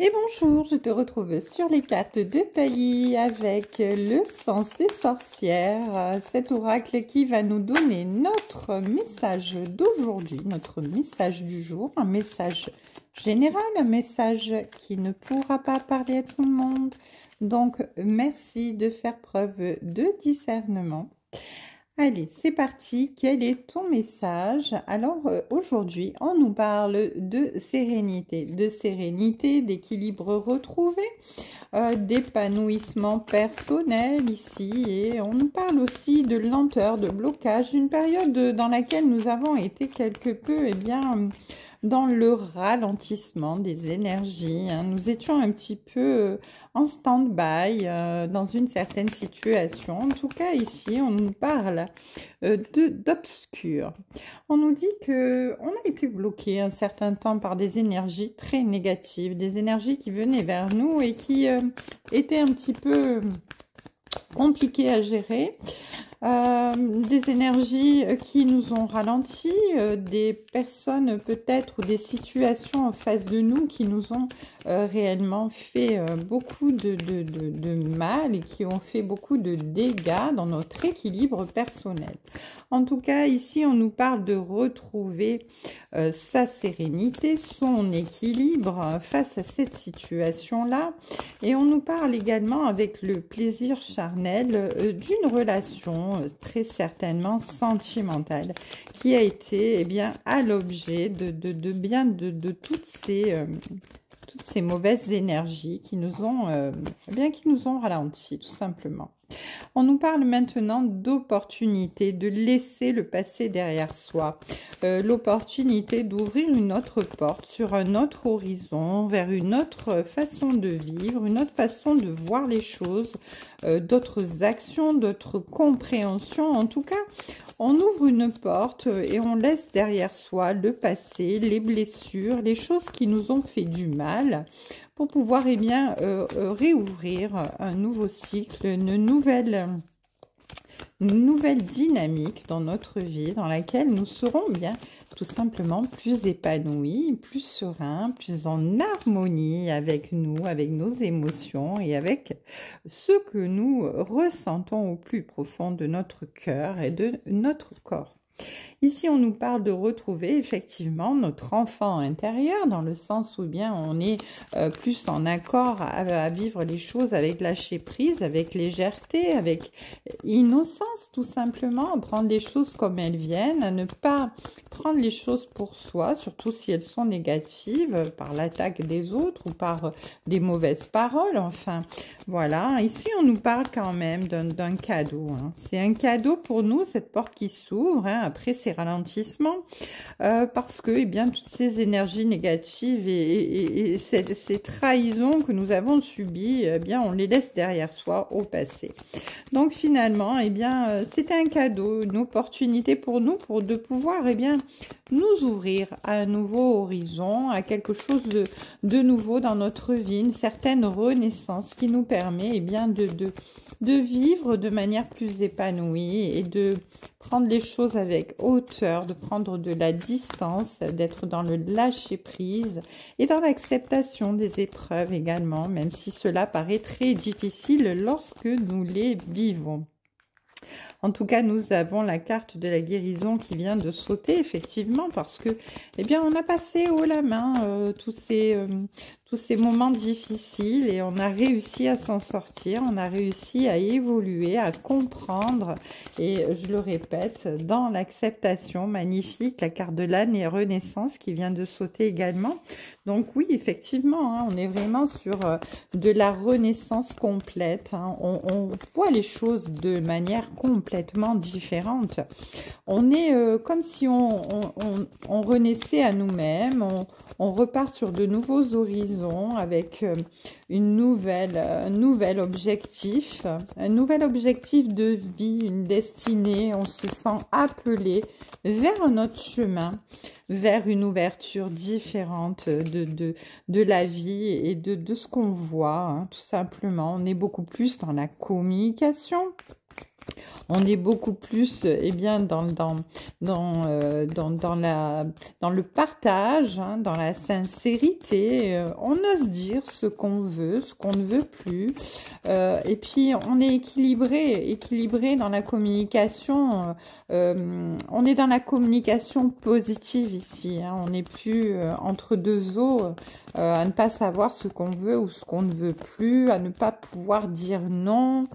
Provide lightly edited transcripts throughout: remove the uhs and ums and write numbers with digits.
Et bonjour, je te retrouve sur les cartes de Thalie avec le sens des sorcières, cet oracle qui va nous donner notre message d'aujourd'hui, notre message du jour, un message général, un message qui ne pourra pas parler à tout le monde. Donc, merci de faire preuve de discernement. Allez, c'est parti. Quel est ton message? Alors, aujourd'hui, on nous parle de sérénité, d'équilibre retrouvé, d'épanouissement personnel ici. Et on nous parle aussi de lenteur, de blocage, une période dans laquelle nous avons été quelque peu, eh bien, dans le ralentissement des énergies. Hein. Nous étions un petit peu en stand-by dans une certaine situation. En tout cas, ici, on nous parle d'obscur. On nous dit que on a été bloqué un certain temps par des énergies très négatives, des énergies qui venaient vers nous et qui étaient un petit peu compliquées à gérer. Des énergies qui nous ont ralenti, des personnes peut-être ou des situations en face de nous qui nous ont réellement fait beaucoup de mal et qui ont fait beaucoup de dégâts dans notre équilibre personnel. En tout cas, ici, on nous parle de retrouver sa sérénité, son équilibre face à cette situation-là. Et on nous parle également avec le plaisir charnel d'une relation très certainement sentimentale qui a été eh bien, à l'objet de toutes ces mauvaises énergies qui nous ont, qui nous ont ralenti tout simplement. On nous parle maintenant d'opportunité, de laisser le passé derrière soi, l'opportunité d'ouvrir une autre porte sur un autre horizon, vers une autre façon de vivre, une autre façon de voir les choses, d'autres actions, d'autres compréhensions. En tout cas, on ouvre une porte et on laisse derrière soi le passé, les blessures, les choses qui nous ont fait du mal, pour pouvoir eh bien, réouvrir un nouveau cycle, une nouvelle dynamique dans notre vie, dans laquelle nous serons bien tout simplement plus épanouis, plus sereins, plus en harmonie avec nous, avec nos émotions et avec ce que nous ressentons au plus profond de notre cœur et de notre corps. Ici, on nous parle de retrouver effectivement notre enfant intérieur, dans le sens où bien on est plus en accord à vivre les choses avec lâcher prise, avec légèreté, avec innocence tout simplement, prendre les choses comme elles viennent, à ne pas prendre les choses pour soi, surtout si elles sont négatives, par l'attaque des autres ou par des mauvaises paroles. Enfin, voilà. Ici, on nous parle quand même d'un cadeau. Hein. C'est un cadeau pour nous, cette porte qui s'ouvre, hein, après ces ralentissements, parce que eh bien, toutes ces énergies négatives et ces trahisons que nous avons subies, eh bien, on les laisse derrière soi au passé. Donc finalement, eh bien, c'était un cadeau, une opportunité pour nous de pouvoir eh bien, nous ouvrir à un nouveau horizon, à quelque chose de nouveau dans notre vie, une certaine renaissance qui nous permet eh bien, de vivre de manière plus épanouie et de prendre les choses avec hauteur, de prendre de la distance, d'être dans le lâcher-prise et dans l'acceptation des épreuves également, même si cela paraît très difficile lorsque nous les vivons. En tout cas, nous avons la carte de la guérison qui vient de sauter, effectivement, parce que, eh bien, on a passé haut la main tous ces moments difficiles et on a réussi à s'en sortir, on a réussi à évoluer, à comprendre et je le répète, dans l'acceptation magnifique, la carte de l'âne et renaissance qui vient de sauter également. Donc oui, effectivement, hein, on est vraiment sur de la renaissance complète, hein. On voit les choses de manière complètement différente. On est comme si on renaissait à nous-mêmes, on repart sur de nouveaux horizons avec un nouvel objectif de vie, une destinée. On se sent appelé vers un autre chemin, vers une ouverture différente de la vie et de ce qu'on voit, hein, tout simplement. On est beaucoup plus dans la communication. On est beaucoup plus eh bien, dans le partage, hein, dans la sincérité. On ose dire ce qu'on veut, ce qu'on ne veut plus. Et puis, on est équilibré dans la communication. On est dans la communication positive ici. Hein. On n'est plus entre deux eaux. À ne pas savoir ce qu'on veut ou ce qu'on ne veut plus, à ne pas pouvoir dire non,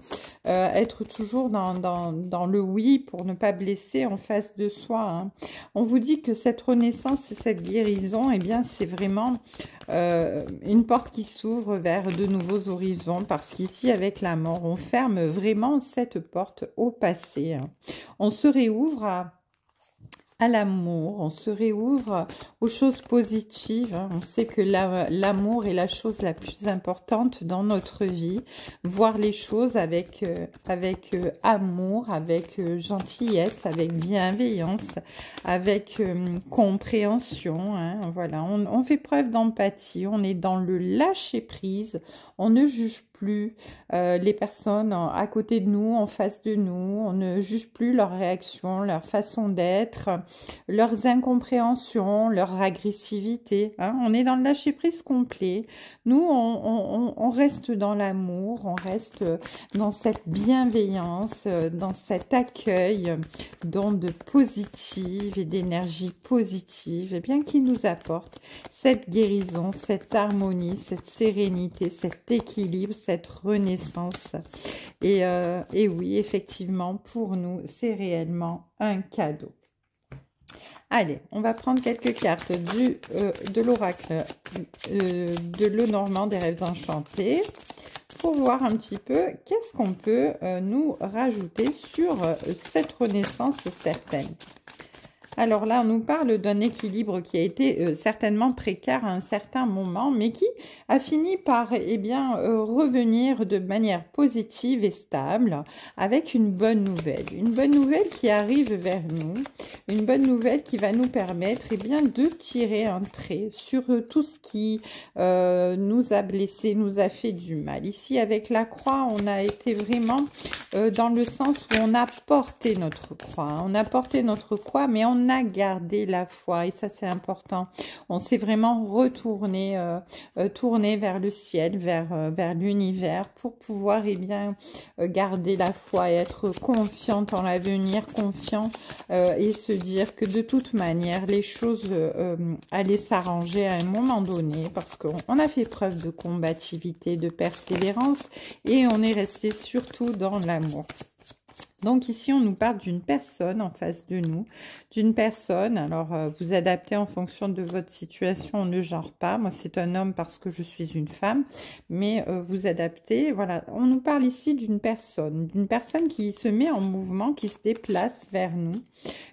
être toujours dans le oui pour ne pas blesser en face de soi. Hein. On vous dit que cette renaissance et cette guérison, eh bien, c'est vraiment une porte qui s'ouvre vers de nouveaux horizons parce qu'ici, avec la mort, on ferme vraiment cette porte au passé. Hein. On se réouvre à l'amour, on se réouvre aux choses positives. Hein. On sait que l'amour est la chose la plus importante dans notre vie. Voir les choses avec amour, avec gentillesse, avec bienveillance, avec compréhension. Hein. Voilà, on fait preuve d'empathie, on est dans le lâcher-prise, on ne juge plus les personnes à côté de nous, en face de nous, on ne juge plus leurs réactions, leur façon d'être, leurs incompréhensions, leur agressivité. Hein. On est dans le lâcher-prise complet. Nous, on reste dans l'amour, on reste dans cette bienveillance, dans cet accueil d'ondes positives et d'énergie positive, et bien qui nous apporte cette guérison, cette harmonie, cette sérénité, cet équilibre, cette renaissance. Et oui, effectivement, pour nous, c'est réellement un cadeau. Allez, on va prendre quelques cartes de l'oracle de Lenormand des rêves enchantés pour voir un petit peu qu'est-ce qu'on peut nous rajouter sur cette renaissance certaine. Alors là, on nous parle d'un équilibre qui a été certainement précaire à un certain moment, mais qui a fini par revenir de manière positive et stable avec une bonne nouvelle. Une bonne nouvelle qui arrive vers nous, une bonne nouvelle qui va nous permettre de tirer un trait sur tout ce qui nous a blessés, nous a fait du mal. Ici, avec la croix, on a été vraiment dans le sens où on a porté notre croix. Hein. On a porté notre croix, mais on a gardé la foi et ça c'est important. On s'est vraiment retourné tourné vers le ciel, vers l'univers pour pouvoir garder la foi et être confiant en l'avenir, confiant et se dire que de toute manière les choses allaient s'arranger à un moment donné parce qu'on a fait preuve de combativité, de persévérance et on est resté surtout dans l'amour. Donc ici, on nous parle d'une personne en face de nous, d'une personne, alors vous adaptez en fonction de votre situation, on ne genre pas, moi c'est un homme parce que je suis une femme, mais vous adaptez, voilà, on nous parle ici d'une personne qui se met en mouvement, qui se déplace vers nous,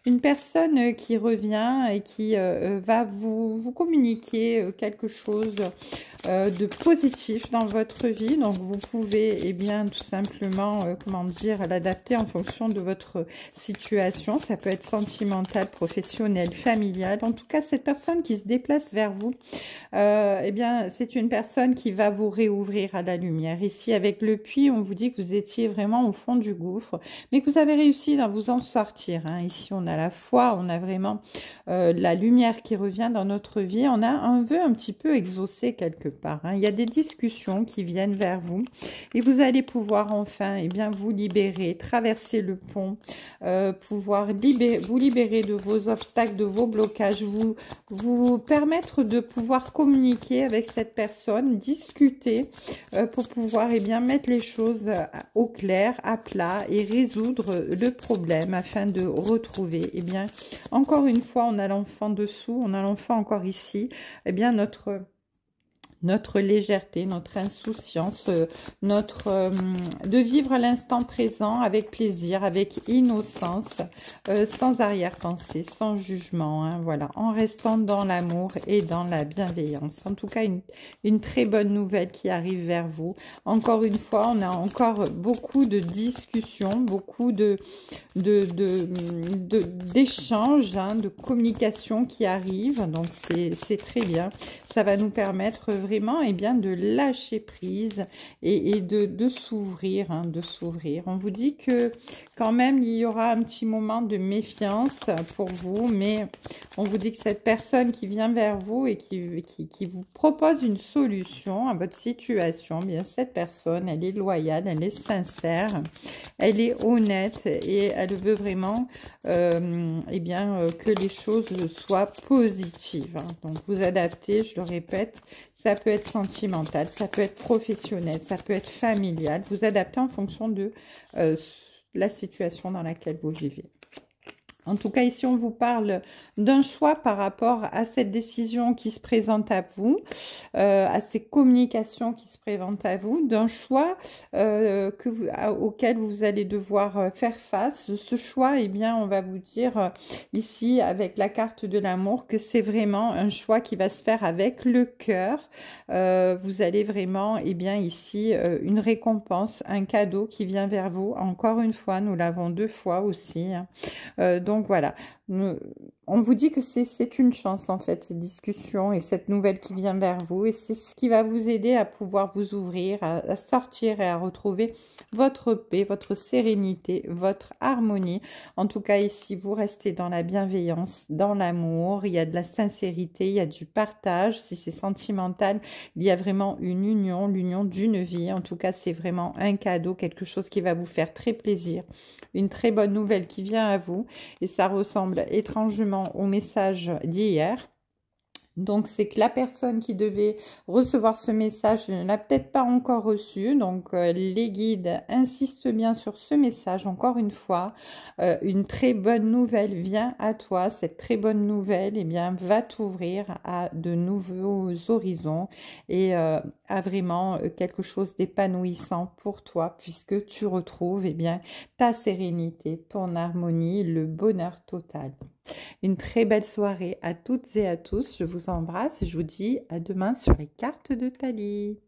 une personne qui revient et qui va vous communiquer quelque chose de positif dans votre vie, donc vous pouvez tout simplement, l'adapter en fonction de votre situation, ça peut être sentimental, professionnel, familial, en tout cas cette personne qui se déplace vers vous, c'est une personne qui va vous réouvrir à la lumière. Ici avec le puits, on vous dit que vous étiez vraiment au fond du gouffre, mais que vous avez réussi à vous en sortir, hein. Ici on a la foi, on a vraiment la lumière qui revient dans notre vie, on a un vœu un petit peu exaucé quelque part, hein. Il y a des discussions qui viennent vers vous et vous allez pouvoir enfin vous libérer, traverser le pont, pouvoir vous libérer de vos obstacles, de vos blocages, vous permettre de pouvoir communiquer avec cette personne, discuter pour pouvoir mettre les choses au clair, à plat et résoudre le problème afin de retrouver encore une fois, on a l'enfant dessous, on a l'enfant encore ici, notre légèreté, notre insouciance, de vivre l'instant présent avec plaisir, avec innocence, sans arrière-pensée, sans jugement, hein, voilà, en restant dans l'amour et dans la bienveillance. En tout cas, une très bonne nouvelle qui arrive vers vous. Encore une fois, on a encore beaucoup de discussions, beaucoup d'échanges, hein, de communication qui arrivent, donc c'est très bien. Ça va nous permettre vraiment de lâcher prise et de s'ouvrir, hein, de s'ouvrir. On vous dit que quand même, il y aura un petit moment de méfiance pour vous, mais on vous dit que cette personne qui vient vers vous et qui vous propose une solution à votre situation, bien cette personne, elle est loyale, elle est sincère, elle est honnête et elle veut vraiment que les choses soient positives. Donc, vous adaptez, je le répète, ça peut être sentimental, ça peut être professionnel, ça peut être familial. Vous adaptez en fonction de la situation dans laquelle vous vivez. En tout cas, ici, on vous parle d'un choix par rapport à cette décision qui se présente à vous, à ces communications qui se présentent à vous, d'un choix auquel vous allez devoir faire face. Ce choix, eh bien, on va vous dire ici, avec la carte de l'amour, que c'est vraiment un choix qui va se faire avec le cœur. Vous allez vraiment, eh bien, ici, une récompense, un cadeau qui vient vers vous. Encore une fois, nous l'avons 2 fois aussi. Donc voilà, on vous dit que c'est une chance en fait, cette discussion et cette nouvelle qui vient vers vous. Et c'est ce qui va vous aider à pouvoir vous ouvrir, à sortir et à retrouver votre paix, votre sérénité, votre harmonie. En tout cas ici, vous restez dans la bienveillance, dans l'amour, il y a de la sincérité, il y a du partage. Si c'est sentimental, il y a vraiment une union, l'union d'une vie. En tout cas, c'est vraiment un cadeau, quelque chose qui va vous faire très plaisir. Une très bonne nouvelle qui vient à vous et ça ressemble étrangement au message d'hier. Donc, c'est que la personne qui devait recevoir ce message ne l'a peut-être pas encore reçu. Donc, les guides insistent bien sur ce message. Encore une fois, une très bonne nouvelle vient à toi. Cette très bonne nouvelle, eh bien, va t'ouvrir à de nouveaux horizons et à vraiment quelque chose d'épanouissant pour toi, puisque tu retrouves, eh bien, ta sérénité, ton harmonie, le bonheur total. Une très belle soirée à toutes et à tous. Je vous embrasse et je vous dis à demain sur les cartes de Thalie.